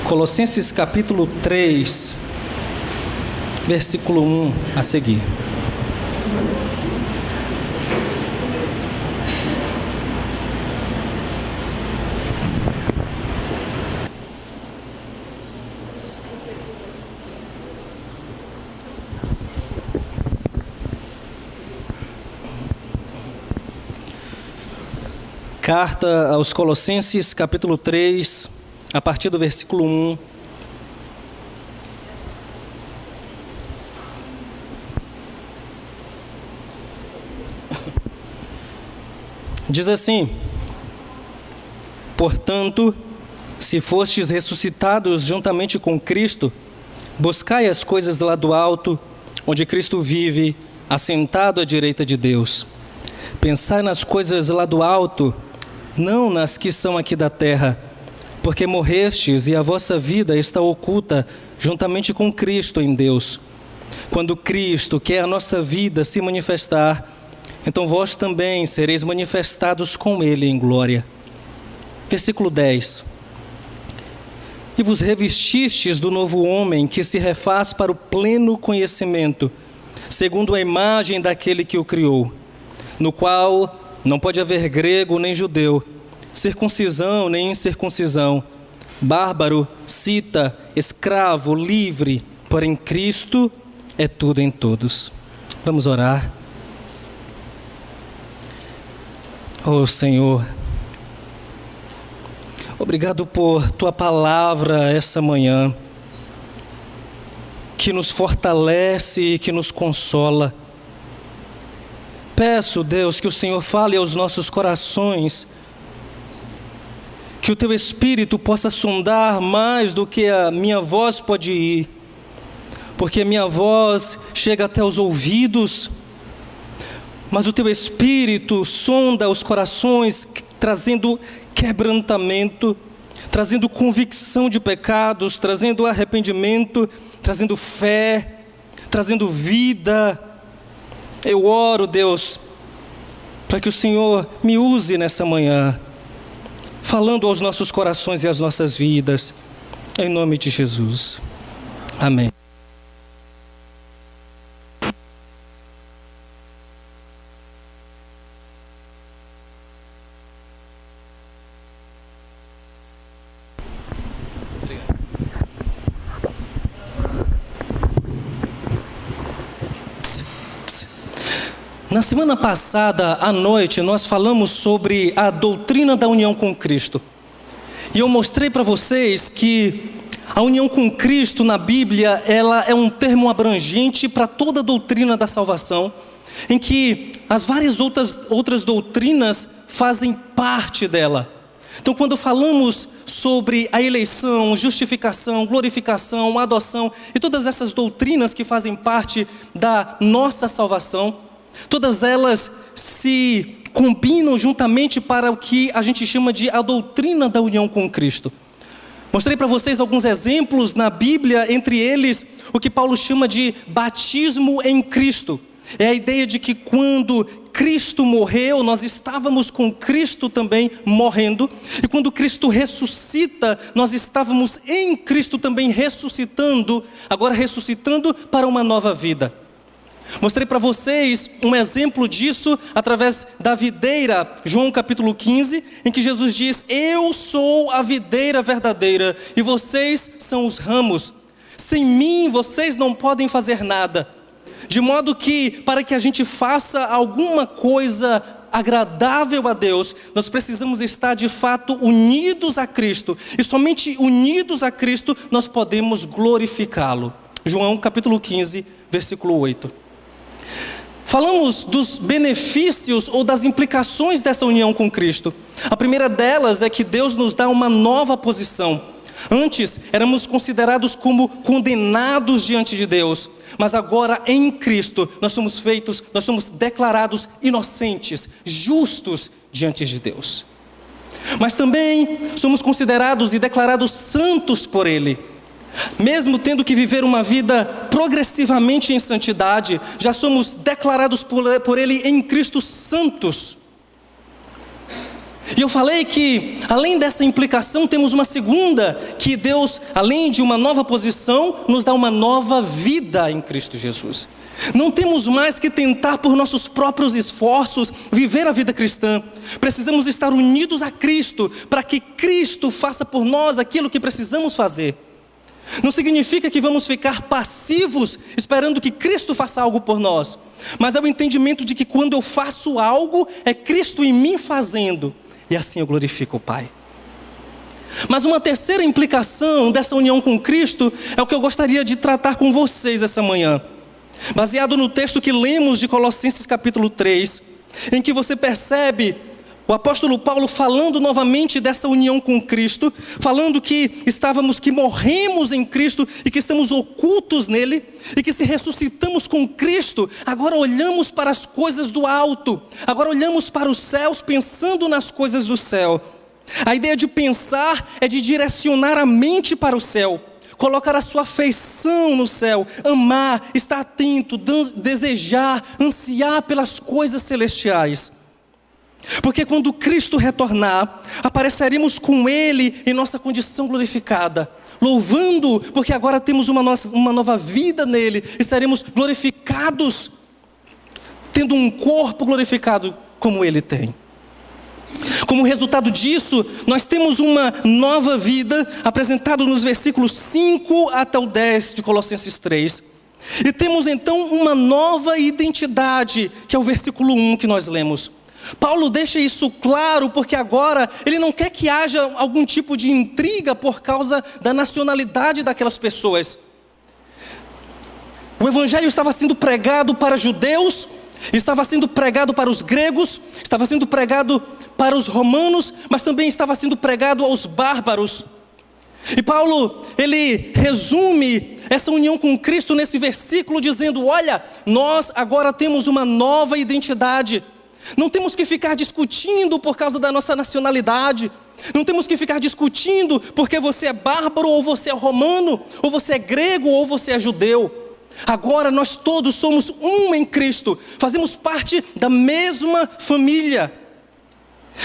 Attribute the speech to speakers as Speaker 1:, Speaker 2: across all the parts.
Speaker 1: Colossenses capítulo 3, versículo 1 a seguir. Carta aos Colossenses, capítulo 3, a partir do versículo 1. Diz assim: Portanto, se fostes ressuscitados juntamente com Cristo, buscai as coisas lá do alto, onde Cristo vive, assentado à direita de Deus. Pensai nas coisas lá do alto, não nas que são aqui da terra, porque morrestes e a vossa vida está oculta juntamente com Cristo em Deus. Quando Cristo, que é a nossa vida, se manifestar, então vós também sereis manifestados com Ele em glória. Versículo 10. E vos revestistes do novo homem, que se refaz para o pleno conhecimento, segundo a imagem daquele que o criou, no qual não pode haver grego nem judeu, circuncisão nem incircuncisão, bárbaro, cita, escravo, livre, porém Cristo é tudo em todos. Vamos orar. Oh Senhor, obrigado por Tua palavra essa manhã, que nos fortalece e que nos consola. Peço, Deus, que o Senhor fale aos nossos corações, que o Teu Espírito possa sondar mais do que a minha voz pode ir, porque a minha voz chega até os ouvidos, mas o Teu Espírito sonda os corações, trazendo quebrantamento, trazendo convicção de pecados, trazendo arrependimento, trazendo fé, trazendo vida. Eu oro, Deus, para que o Senhor me use nessa manhã, falando aos nossos corações e às nossas vidas, em nome de Jesus. Amém. Na semana passada, à noite, nós falamos sobre a doutrina da união com Cristo. E eu mostrei para vocês que a união com Cristo na Bíblia, ela é um termo abrangente para toda a doutrina da salvação, em que as várias outras doutrinas fazem parte dela. Então, quando falamos sobre a eleição, justificação, glorificação, adoção e todas essas doutrinas que fazem parte da nossa salvação, todas elas se combinam juntamente para o que a gente chama de a doutrina da união com Cristo. Mostrei para vocês alguns exemplos na Bíblia, entre eles o que Paulo chama de batismo em Cristo. É a ideia de que quando Cristo morreu, nós estávamos com Cristo também morrendo. E quando Cristo ressuscita, nós estávamos em Cristo também ressuscitando, agora ressuscitando para uma nova vida. Mostrei para vocês um exemplo disso através da videira, João capítulo 15, em que Jesus diz: Eu sou a videira verdadeira e vocês são os ramos. Sem mim vocês não podem fazer nada. De modo que, para que a gente faça alguma coisa agradável a Deus, nós precisamos estar de fato unidos a Cristo. E somente unidos a Cristo nós podemos glorificá-lo. João capítulo 15, versículo 8. Falamos dos benefícios ou das implicações dessa união com Cristo. A primeira delas é que Deus nos dá uma nova posição. Antes éramos considerados como condenados diante de Deus, mas agora em Cristo nós somos declarados inocentes, justos diante de Deus. Mas também somos considerados e declarados santos por Ele. Mesmo tendo que viver uma vida progressivamente em santidade, já somos declarados por Ele em Cristo santos. E eu falei que, além dessa implicação, temos uma segunda, que Deus, além de uma nova posição, nos dá uma nova vida em Cristo Jesus. Não temos mais que tentar por nossos próprios esforços viver a vida cristã. Precisamos estar unidos a Cristo, para que Cristo faça por nós aquilo que precisamos fazer. Não significa que vamos ficar passivos esperando que Cristo faça algo por nós, mas é o entendimento de que quando eu faço algo, é Cristo em mim fazendo, e assim eu glorifico o Pai. Mas uma terceira implicação dessa união com Cristo é o que eu gostaria de tratar com vocês essa manhã, baseado no texto que lemos de Colossenses capítulo 3, em que você percebe o apóstolo Paulo falando novamente dessa união com Cristo, falando que morremos em Cristo e que estamos ocultos nele, e que se ressuscitamos com Cristo, agora olhamos para as coisas do alto, agora olhamos para os céus pensando nas coisas do céu. A ideia de pensar é de direcionar a mente para o céu, colocar a sua afeição no céu, amar, estar atento, desejar, ansiar pelas coisas celestiais. Porque quando Cristo retornar, apareceremos com Ele em nossa condição glorificada, louvando, porque agora temos uma nova vida nele, e seremos glorificados, tendo um corpo glorificado como Ele tem. Como resultado disso, nós temos uma nova vida, apresentado nos versículos 5 até o 10 de Colossenses 3. E temos então uma nova identidade, que é o versículo 1 que nós lemos. Paulo deixa isso claro porque agora ele não quer que haja algum tipo de intriga por causa da nacionalidade daquelas pessoas. O evangelho estava sendo pregado para judeus, estava sendo pregado para os gregos, estava sendo pregado para os romanos, mas também estava sendo pregado aos bárbaros. E Paulo, ele resume essa união com Cristo nesse versículo dizendo: olha, nós agora temos uma nova identidade. Não temos que ficar discutindo por causa da nossa nacionalidade. Não temos que ficar discutindo porque você é bárbaro ou você é romano, ou você é grego ou você é judeu. Agora nós todos somos um em Cristo, fazemos parte da mesma família.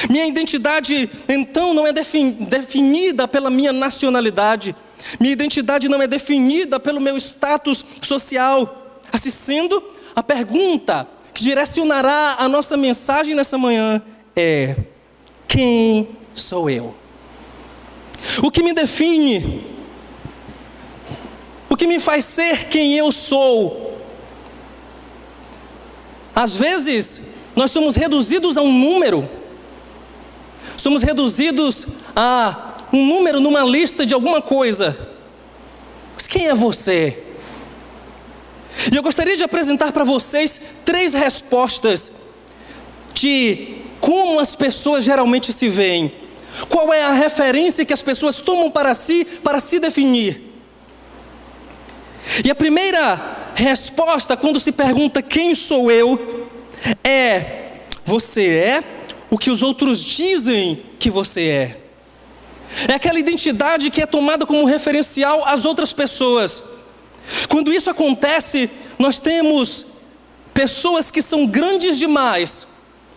Speaker 1: Minha identidade então não é definida pela minha nacionalidade. Minha identidade não é definida pelo meu status social. Assim sendo, a pergunta que direcionará a nossa mensagem nessa manhã é: quem sou eu? O que me define? O que me faz ser quem eu sou? Às vezes, nós somos reduzidos a um número. Somos reduzidos a um número numa lista de alguma coisa. Mas quem é você? E eu gostaria de apresentar para vocês 3 respostas de como as pessoas geralmente se veem. Qual é a referência que as pessoas tomam para se definir? E a primeira resposta, quando se pergunta quem sou eu, é: você é o que os outros dizem que você é. É aquela identidade que é tomada como referencial às outras pessoas. Quando isso acontece, nós temos pessoas que são grandes demais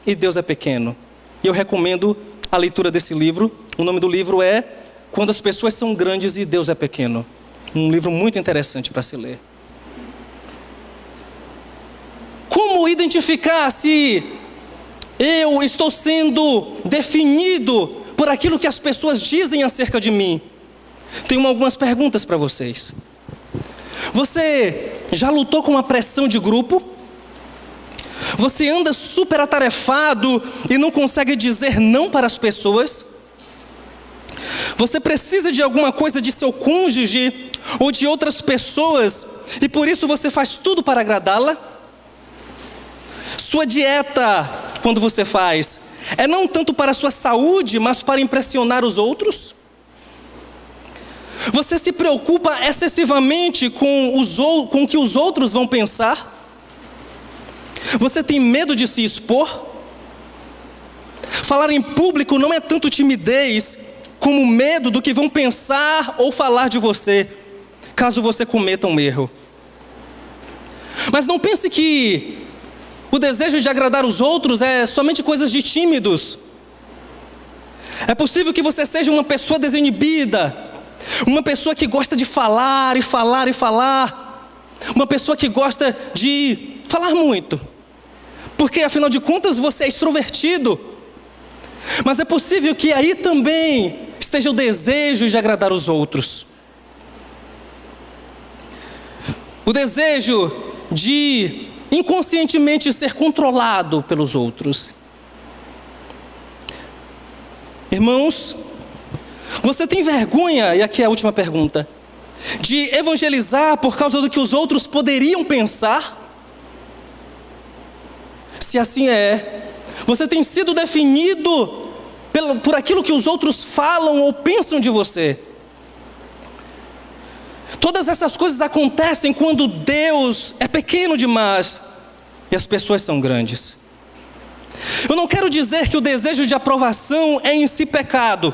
Speaker 1: e Deus é pequeno. E eu recomendo a leitura desse livro. O nome do livro é Quando as Pessoas São Grandes e Deus é Pequeno. Um livro muito interessante para se ler. Como identificar se eu estou sendo definido por aquilo que as pessoas dizem acerca de mim? Tenho algumas perguntas para vocês. Você já lutou com a pressão de grupo? Você anda super atarefado e não consegue dizer não para as pessoas? Você precisa de alguma coisa de seu cônjuge ou de outras pessoas e por isso você faz tudo para agradá-la? Sua dieta, quando você faz, é não tanto para a sua saúde, mas para impressionar os outros? Você se preocupa excessivamente com o que os outros vão pensar? Você tem medo de se expor? Falar em público não é tanto timidez como medo do que vão pensar ou falar de você, caso você cometa um erro. Mas não pense que o desejo de agradar os outros é somente coisas de tímidos. É possível que você seja uma pessoa desinibida, uma pessoa que gosta de falar e falar e falar, uma pessoa que gosta de falar muito, porque afinal de contas você é extrovertido. Mas é possível que aí também esteja o desejo de agradar os outros, o desejo de inconscientemente ser controlado pelos outros. Irmãos, você tem vergonha, e aqui é a última pergunta, de evangelizar por causa do que os outros poderiam pensar? Se assim é, você tem sido definido por aquilo que os outros falam ou pensam de você. Todas essas coisas acontecem quando Deus é pequeno demais e as pessoas são grandes. Eu não quero dizer que o desejo de aprovação é em si pecado.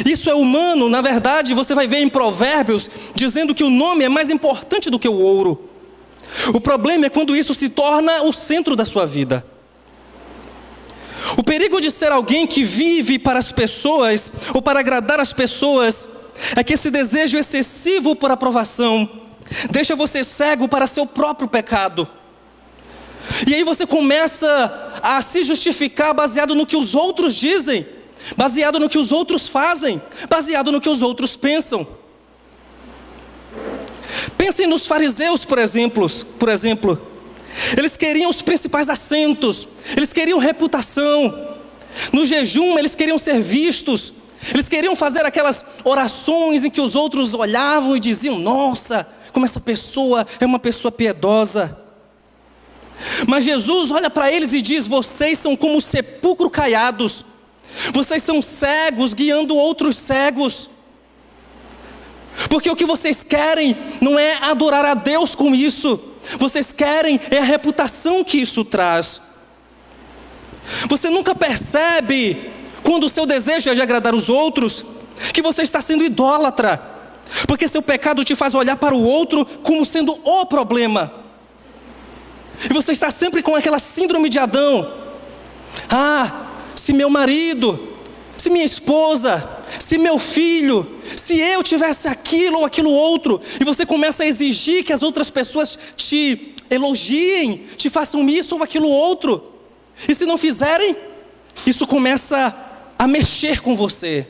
Speaker 1: Isso é humano. Na verdade, você vai ver em Provérbios dizendo que o nome é mais importante do que o ouro. O problema é quando isso se torna o centro da sua vida. O perigo de ser alguém que vive para as pessoas ou para agradar as pessoas é que esse desejo excessivo por aprovação deixa você cego para seu próprio pecado. E aí você começa a se justificar baseado no que os outros dizem, baseado no que os outros fazem, baseado no que os outros pensam. Pensem nos fariseus, por exemplo. Eles queriam os principais assentos, eles queriam reputação. No jejum eles queriam ser vistos, eles queriam fazer aquelas orações em que os outros olhavam e diziam: nossa, como essa pessoa é uma pessoa piedosa. Mas Jesus olha para eles e diz: vocês são como sepulcro caiados, vocês são cegos guiando outros cegos. Porque o que vocês querem não é adorar a Deus com isso, vocês querem é a reputação que isso traz. Você nunca percebe, quando o seu desejo é de agradar os outros, que você está sendo idólatra, porque seu pecado te faz olhar para o outro como sendo o problema. E você está sempre com aquela síndrome de Adão. Ah, se meu marido, se minha esposa, se meu filho, se eu tivesse aquilo ou aquilo outro. E você começa a exigir que as outras pessoas te elogiem, te façam isso ou aquilo outro. E se não fizerem, isso começa a mexer com você.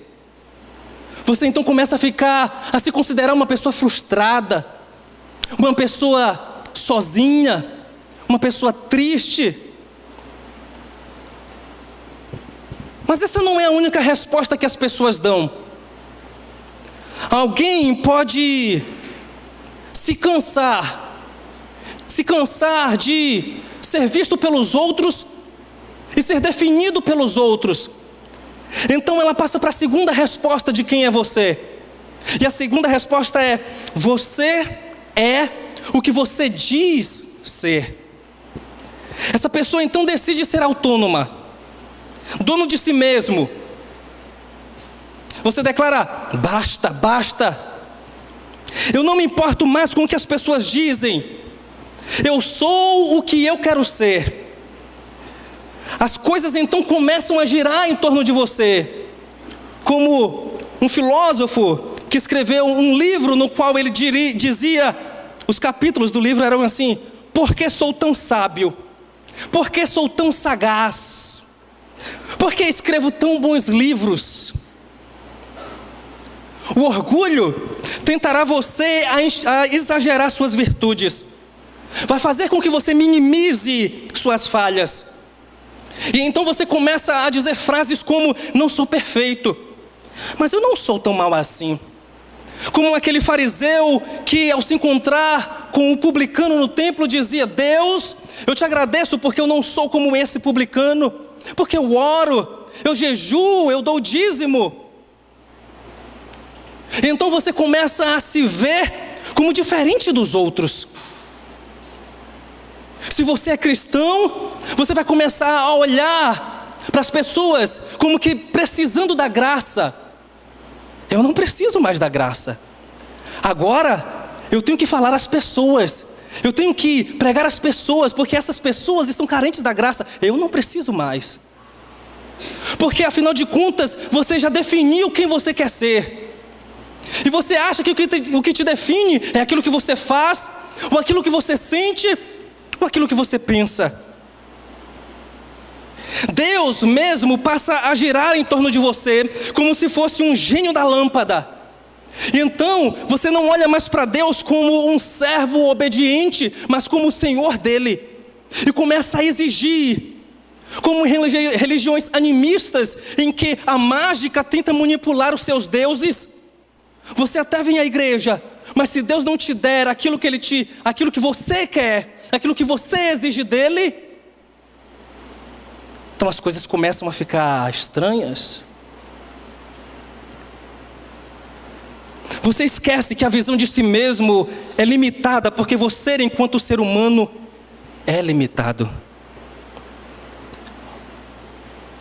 Speaker 1: Você então começa a se considerar uma pessoa frustrada, uma pessoa sozinha, uma pessoa triste. Mas essa não é a única resposta que as pessoas dão. Alguém pode se cansar de ser visto pelos outros e ser definido pelos outros. Então ela passa para a segunda resposta de quem é você. E a segunda resposta é: você é o que você diz ser. Essa pessoa então decide ser autônoma, dono de si mesmo. Você declara: basta, basta. Eu não me importo mais com o que as pessoas dizem. Eu sou o que eu quero ser. As coisas então começam a girar em torno de você. Como um filósofo que escreveu um livro no qual ele dizia, os capítulos do livro eram assim: por que sou tão sábio? Por que sou tão sagaz? Por que escrevo tão bons livros? O orgulho tentará você a exagerar suas virtudes. Vai fazer com que você minimize suas falhas. E então você começa a dizer frases como: não sou perfeito, mas eu não sou tão mal assim. Como aquele fariseu que, ao se encontrar com um publicano no templo, dizia: Deus, eu te agradeço porque eu não sou como esse publicano, porque eu oro, eu jejuo, eu dou dízimo. Então você começa a se ver como diferente dos outros. Se você é cristão, você vai começar a olhar para as pessoas como que precisando da graça. Eu não preciso mais da graça. Agora eu tenho que falar às pessoas, eu tenho que pregar às pessoas, porque essas pessoas estão carentes da graça. Eu não preciso mais. Porque afinal de contas, você já definiu quem você quer ser. E você acha que o que te define é aquilo que você faz, ou aquilo que você sente, ou aquilo que você pensa. Deus mesmo passa a girar em torno de você como se fosse um gênio da lâmpada. E então você não olha mais para Deus como um servo obediente, mas como o Senhor dele. E começa a exigir, como religiões animistas, em que a mágica tenta manipular os seus deuses. Você até vem à igreja, mas se Deus não te der aquilo que você quer, aquilo que você exige dele, então as coisas começam a ficar estranhas. Você esquece que a visão de si mesmo é limitada, porque você, enquanto ser humano, é limitado.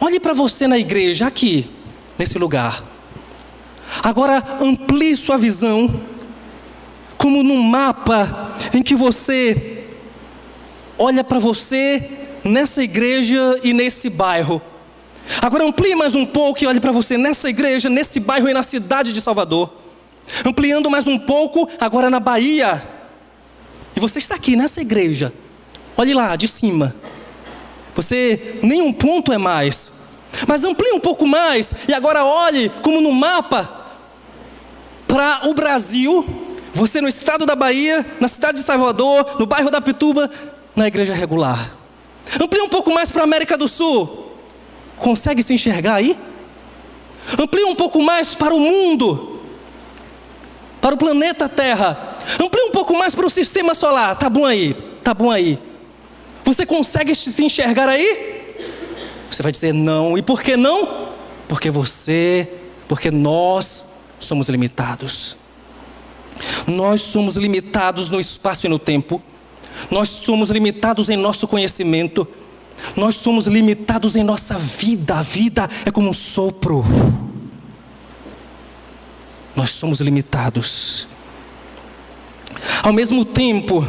Speaker 1: Olhe para você na igreja, aqui, nesse lugar. Agora amplie sua visão, como num mapa em que você olha para você nessa igreja e nesse bairro. Agora amplie mais um pouco e olhe para você nessa igreja, nesse bairro e na cidade de Salvador. Ampliando mais um pouco, agora na Bahia. E você está aqui nessa igreja. Olhe lá, de cima. Você, nem um ponto é mais. Mas amplie um pouco mais e agora olhe como no mapa para o Brasil. Você no estado da Bahia, na cidade de Salvador, no bairro da Pituba, na igreja regular. Amplie um pouco mais para a América do Sul. Consegue se enxergar aí? Amplie um pouco mais para o mundo, para o planeta Terra. Amplie um pouco mais para o sistema solar. Tá bom aí, tá bom aí. Você consegue se enxergar aí? Você vai dizer não. E por que não? Porque nós somos limitados. Nós somos limitados no espaço e no tempo. Nós somos limitados em nosso conhecimento. Nós somos limitados em nossa vida. A vida é como um sopro. Nós somos limitados. Ao mesmo tempo,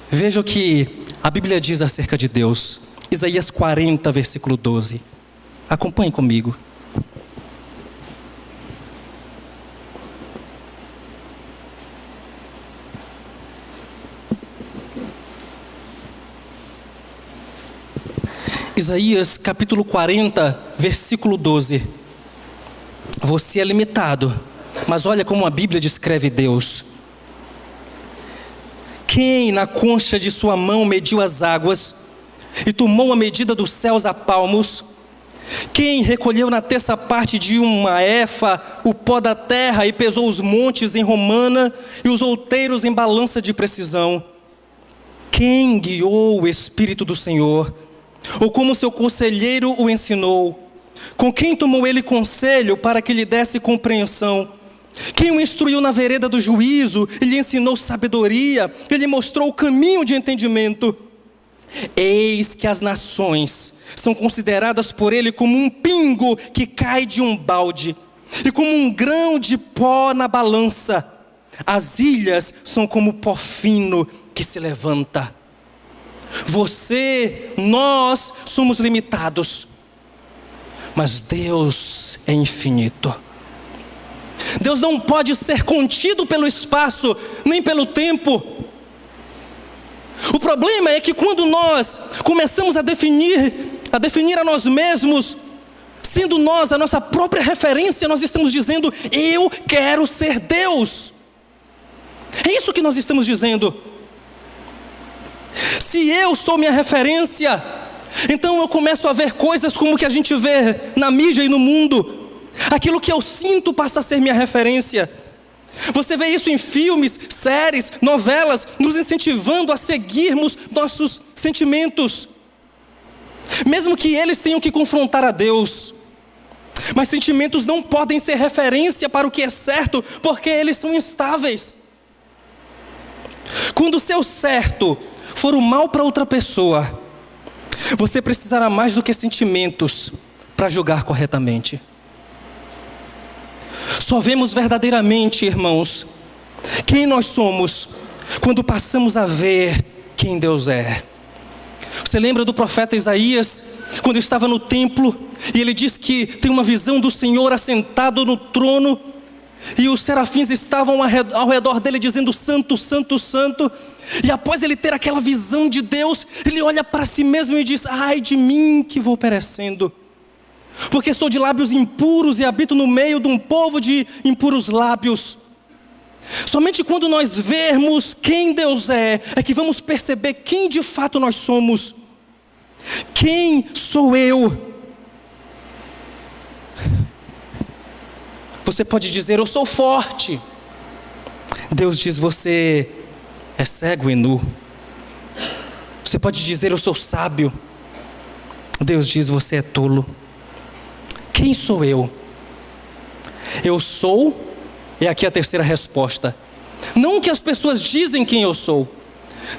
Speaker 1: veja o que a Bíblia diz acerca de Deus. Isaías 40, versículo 12. Acompanhe comigo. Isaías capítulo 40, versículo 12. Você é limitado, mas olha como a Bíblia descreve Deus. Quem na concha de sua mão mediu as águas e tomou a medida dos céus a palmos? Quem recolheu na terça parte de uma efa o pó da terra e pesou os montes em romana e os outeiros em balança de precisão? Quem guiou o Espírito do Senhor? Ou como seu conselheiro o ensinou? Com quem tomou ele conselho para que lhe desse compreensão? Quem o instruiu na vereda do juízo e lhe ensinou sabedoria e lhe mostrou o caminho de entendimento? Eis que as nações são consideradas por ele como um pingo que cai de um balde e como um grão de pó na balança. As ilhas são como pó fino que se levanta. Nós somos limitados, mas Deus é infinito. Deus não pode ser contido pelo espaço, nem pelo tempo. O problema é que quando nós começamos a definir a nós mesmos, sendo nós a nossa própria referência, nós estamos dizendo, eu quero ser Deus. É isso que nós estamos dizendo. Se eu sou minha referência, então eu começo a ver coisas como o que a gente vê na mídia e no mundo. Aquilo que eu sinto passa a ser minha referência. Você vê isso em filmes, séries, novelas, nos incentivando a seguirmos nossos sentimentos, mesmo que eles tenham que confrontar a Deus. Mas sentimentos não podem ser referência para o que é certo, porque eles são instáveis. Quando o seu certo for o mal para outra pessoa, você precisará mais do que sentimentos para julgar corretamente. Só vemos verdadeiramente, irmãos, quem nós somos quando passamos a ver quem Deus é. Você lembra do profeta Isaías, quando estava no templo, e ele diz que tem uma visão do Senhor assentado no trono, e os serafins estavam ao redor dele dizendo: Santo, Santo, Santo. E após ele ter aquela visão de Deus, ele olha para si mesmo e diz: ai de mim que vou perecendo, porque sou de lábios impuros e habito no meio de um povo de impuros lábios. Somente quando nós vermos quem Deus é que vamos perceber quem de fato nós somos. Quem sou eu? Você pode dizer: eu sou forte. Deus diz: você é cego e nu. Você pode dizer: eu sou sábio. Deus diz: você é tolo. Quem sou eu? Eu sou, e aqui a terceira resposta. Não o que as pessoas dizem quem eu sou.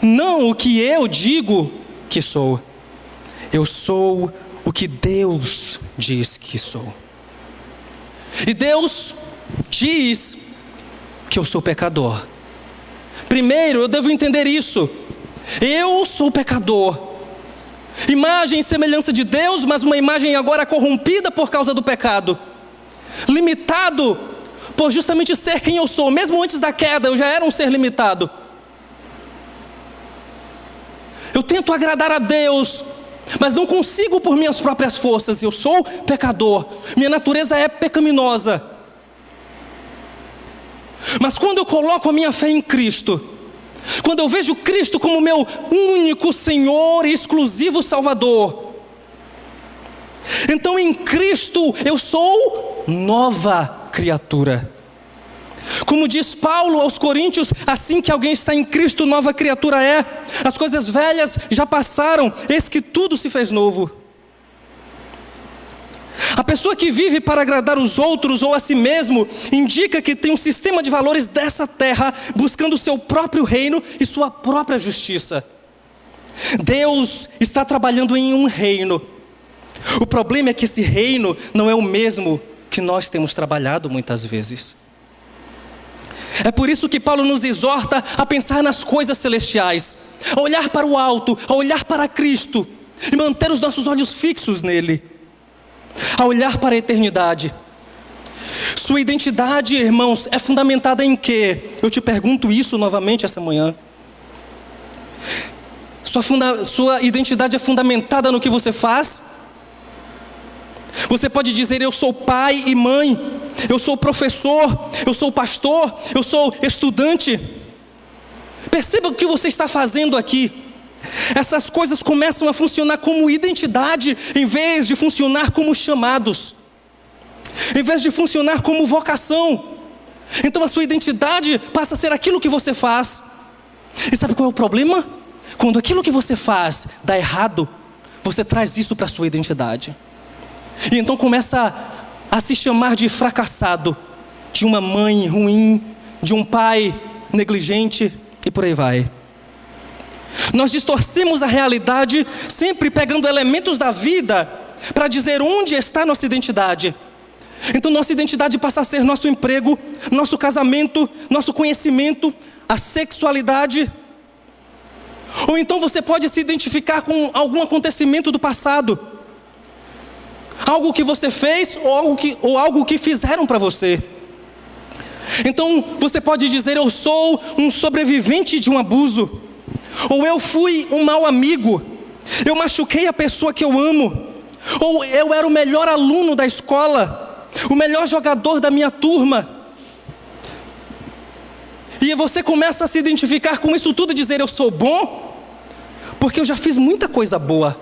Speaker 1: Não o que eu digo que sou. Eu sou o que Deus diz que sou. E Deus diz que eu sou pecador. Primeiro, eu devo entender isso. Eu sou pecador. Imagem e semelhança de Deus, mas uma imagem agora corrompida por causa do pecado. Limitado por justamente ser quem eu sou. Mesmo antes da queda, eu já era um ser limitado. Eu tento agradar a Deus, mas não consigo por minhas próprias forças. Eu sou pecador. Minha natureza é pecaminosa. Mas quando eu coloco a minha fé em Cristo, quando eu vejo Cristo como meu único Senhor e exclusivo Salvador, então em Cristo eu sou nova criatura. Como diz Paulo aos Coríntios: assim que alguém está em Cristo, nova criatura é. As coisas velhas já passaram, eis que tudo se fez novo. A pessoa que vive para agradar os outros ou a si mesmo indica que tem um sistema de valores dessa terra, buscando o seu próprio reino e sua própria justiça. Deus está trabalhando em um reino. O problema é que esse reino não é o mesmo que nós temos trabalhado muitas vezes. É por isso que Paulo nos exorta a pensar nas coisas celestiais, a olhar para o alto, a olhar para Cristo e manter os nossos olhos fixos nele, a olhar para a eternidade. Sua identidade, irmãos, é fundamentada em quê? Eu te pergunto isso novamente essa manhã. Sua identidade é fundamentada no que você faz? Você pode dizer: eu sou pai e mãe, eu sou professor, eu sou pastor, eu sou estudante. Perceba o que você está fazendo aqui. Essas coisas começam a funcionar como identidade, em vez de funcionar como chamados, em vez de funcionar como vocação. Então a sua identidade passa a ser aquilo que você faz. E sabe qual é o problema? Quando aquilo que você faz dá errado, você traz isso para a sua identidade. E então começa a se chamar de fracassado, de uma mãe ruim, de um pai negligente, e por aí vai. Nós distorcemos a realidade, sempre pegando elementos da vida para dizer onde está nossa identidade. Então nossa identidade passa a ser nosso emprego, nosso casamento, nosso conhecimento, a sexualidade. Ou então você pode se identificar com algum acontecimento do passado, algo que você fez ou algo que fizeram para você. Então você pode dizer: eu sou um sobrevivente de um abuso, ou eu fui um mau amigo, eu machuquei a pessoa que eu amo, ou eu era o melhor aluno da escola, o melhor jogador da minha turma. E você começa a se identificar com isso tudo e dizer: eu sou bom porque eu já fiz muita coisa boa.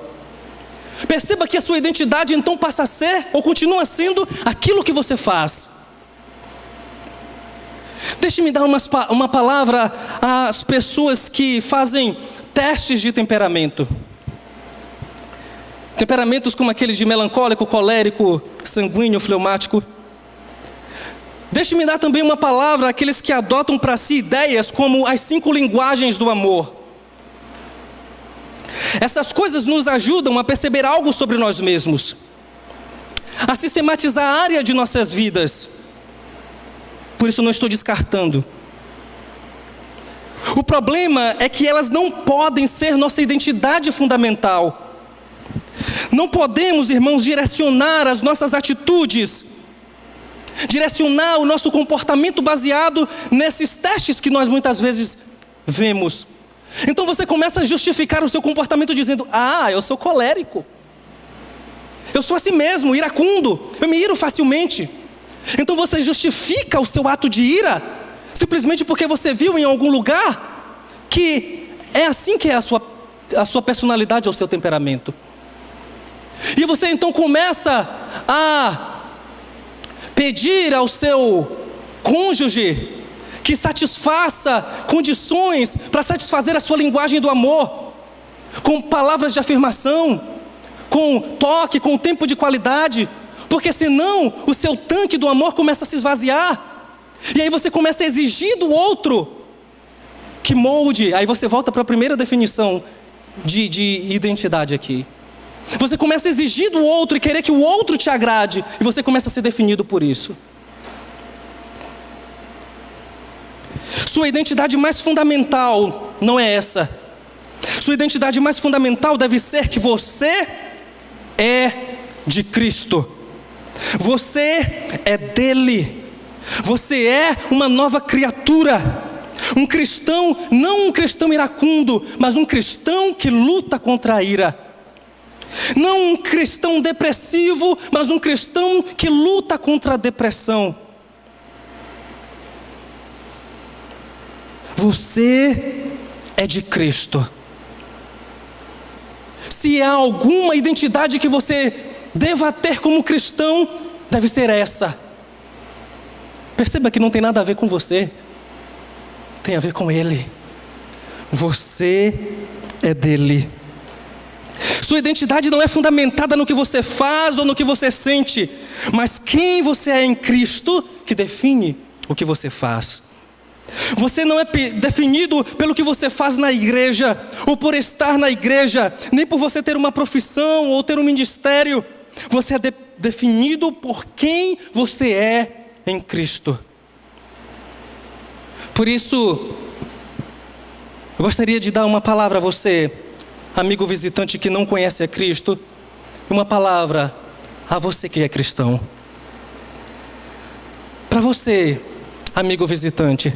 Speaker 1: Perceba que a sua identidade então passa a ser, ou continua sendo, aquilo que você faz. Deixe-me dar uma palavra às pessoas que fazem testes de temperamento. Temperamentos como aqueles de melancólico, colérico, sanguíneo, fleumático. Deixe-me dar também uma palavra àqueles que adotam para si ideias como as 5 linguagens do amor. Essas coisas nos ajudam a perceber algo sobre nós mesmos, a sistematizar a área de nossas vidas. Por isso não estou descartando. O problema é que elas não podem ser nossa identidade fundamental. Não podemos, irmãos, direcionar as nossas atitudes, direcionar o nosso comportamento baseado nesses testes que nós muitas vezes vemos. Então você começa a justificar o seu comportamento dizendo: eu sou colérico, eu sou assim mesmo, iracundo, eu me iro facilmente. Então você justifica o seu ato de ira simplesmente porque você viu em algum lugar que é assim que é a sua personalidade ou o seu temperamento. E você então começa a pedir ao seu cônjuge que satisfaça condições para satisfazer a sua linguagem do amor, com palavras de afirmação, com toque, com tempo de qualidade, porque senão o seu tanque do amor começa a se esvaziar, e aí você começa a exigir do outro que molde. Aí você volta para a primeira definição de identidade aqui. Você começa a exigir do outro e querer que o outro te agrade, e você começa a ser definido por isso. Sua identidade mais fundamental não é essa. Sua identidade mais fundamental deve ser que você é de Cristo. Você é dele. Você é uma nova criatura. Um cristão, não um cristão iracundo, mas um cristão que luta contra a ira. Não um cristão depressivo, mas um cristão que luta contra a depressão. Você é de Cristo. Se há alguma identidade que você deva ter como cristão, deve ser essa. Perceba que não tem nada a ver com você, tem a ver com Ele. Você é dele. Sua identidade não é fundamentada no que você faz ou no que você sente, mas quem você é em Cristo que define o que você faz. Você não é definido pelo que você faz na igreja, ou por estar na igreja, nem por você ter uma profissão ou ter um ministério. Você é definido por quem você é em Cristo. Por isso, eu gostaria de dar uma palavra a você, amigo visitante que não conhece a Cristo, uma palavra a você que é cristão. Para você, amigo visitante,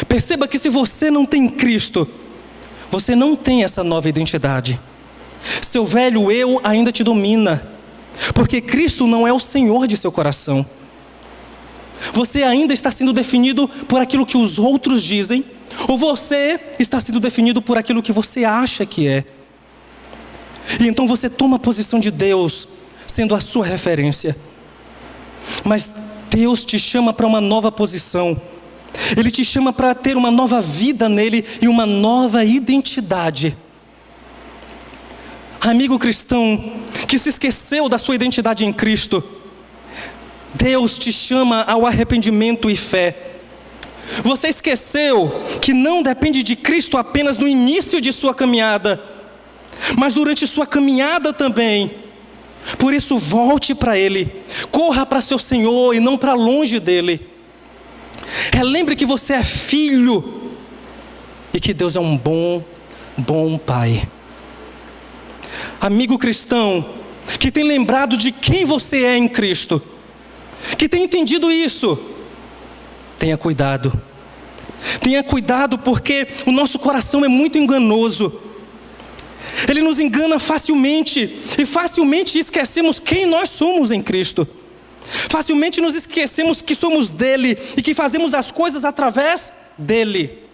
Speaker 1: perceba que se você não tem Cristo, você não tem essa nova identidade. Seu velho eu ainda te domina, porque Cristo não é o Senhor de seu coração. Você ainda está sendo definido por aquilo que os outros dizem, ou você está sendo definido por aquilo que você acha que é. E então você toma a posição de Deus, sendo a sua referência. Mas Deus te chama para uma nova posição. Ele te chama para ter uma nova vida nele e uma nova identidade. Amigo cristão que se esqueceu da sua identidade em Cristo, Deus te chama ao arrependimento e fé. Você esqueceu que não depende de Cristo apenas no início de sua caminhada, mas durante sua caminhada também. Por isso volte para Ele, corra para seu Senhor e não para longe dEle. Relembre que você é filho e que Deus é um bom Pai. Amigo cristão que tem lembrado de quem você é em Cristo, que tem entendido isso, tenha cuidado. Tenha cuidado, porque o nosso coração é muito enganoso. Ele nos engana facilmente, e facilmente esquecemos quem nós somos em Cristo. Facilmente nos esquecemos que somos dele e que fazemos as coisas através dele.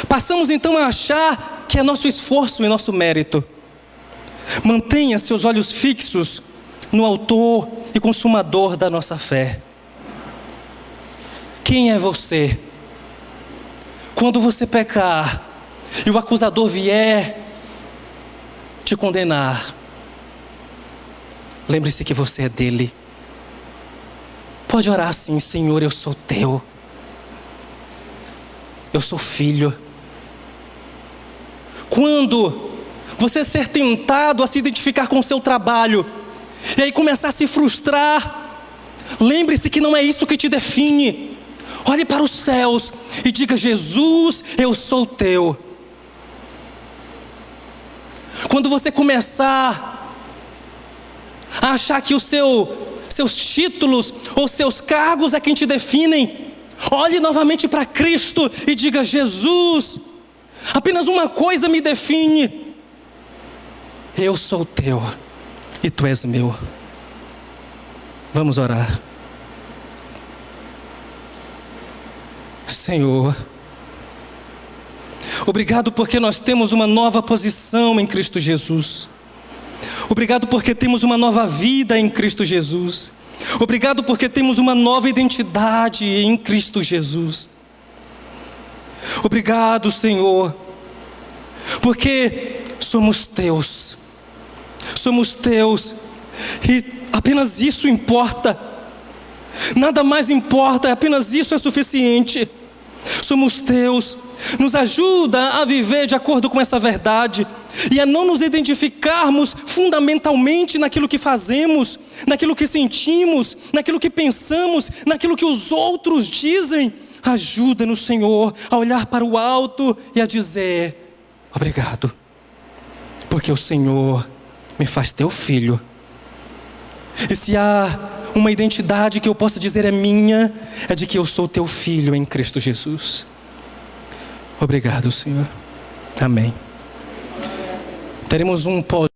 Speaker 1: Passamos então a achar que é nosso esforço e nosso mérito. Mantenha seus olhos fixos no autor e consumador da nossa fé. Quem é você? Quando você pecar e o acusador vier te condenar, lembre-se que você é dele. Pode orar assim: Senhor, eu sou teu, eu sou filho. Quando você ser tentado a se identificar com o seu trabalho e aí começar a se frustrar, lembre-se que não é isso que te define. Olhe para os céus e diga: Jesus, eu sou teu. Quando você começar a achar que seus títulos ou seus cargos é quem te definem, olhe novamente para Cristo e diga: Jesus, apenas uma coisa me define: eu sou teu e tu és meu. Vamos orar. Senhor, obrigado porque nós temos uma nova posição em Cristo Jesus. Obrigado porque temos uma nova vida em Cristo Jesus. Obrigado porque temos uma nova identidade em Cristo Jesus. Obrigado, Senhor, porque somos teus. Somos teus e apenas isso importa. Nada mais importa, apenas isso é suficiente. Somos teus. Nos ajuda a viver de acordo com essa verdade e a não nos identificarmos fundamentalmente naquilo que fazemos, naquilo que sentimos, naquilo que pensamos, naquilo que os outros dizem. Ajuda-nos, Senhor, a olhar para o alto e a dizer: obrigado, porque o Senhor me faz teu filho. E se há uma identidade que eu possa dizer é minha, é de que eu sou teu filho em Cristo Jesus. Obrigado, Senhor. Amém. Teremos um pós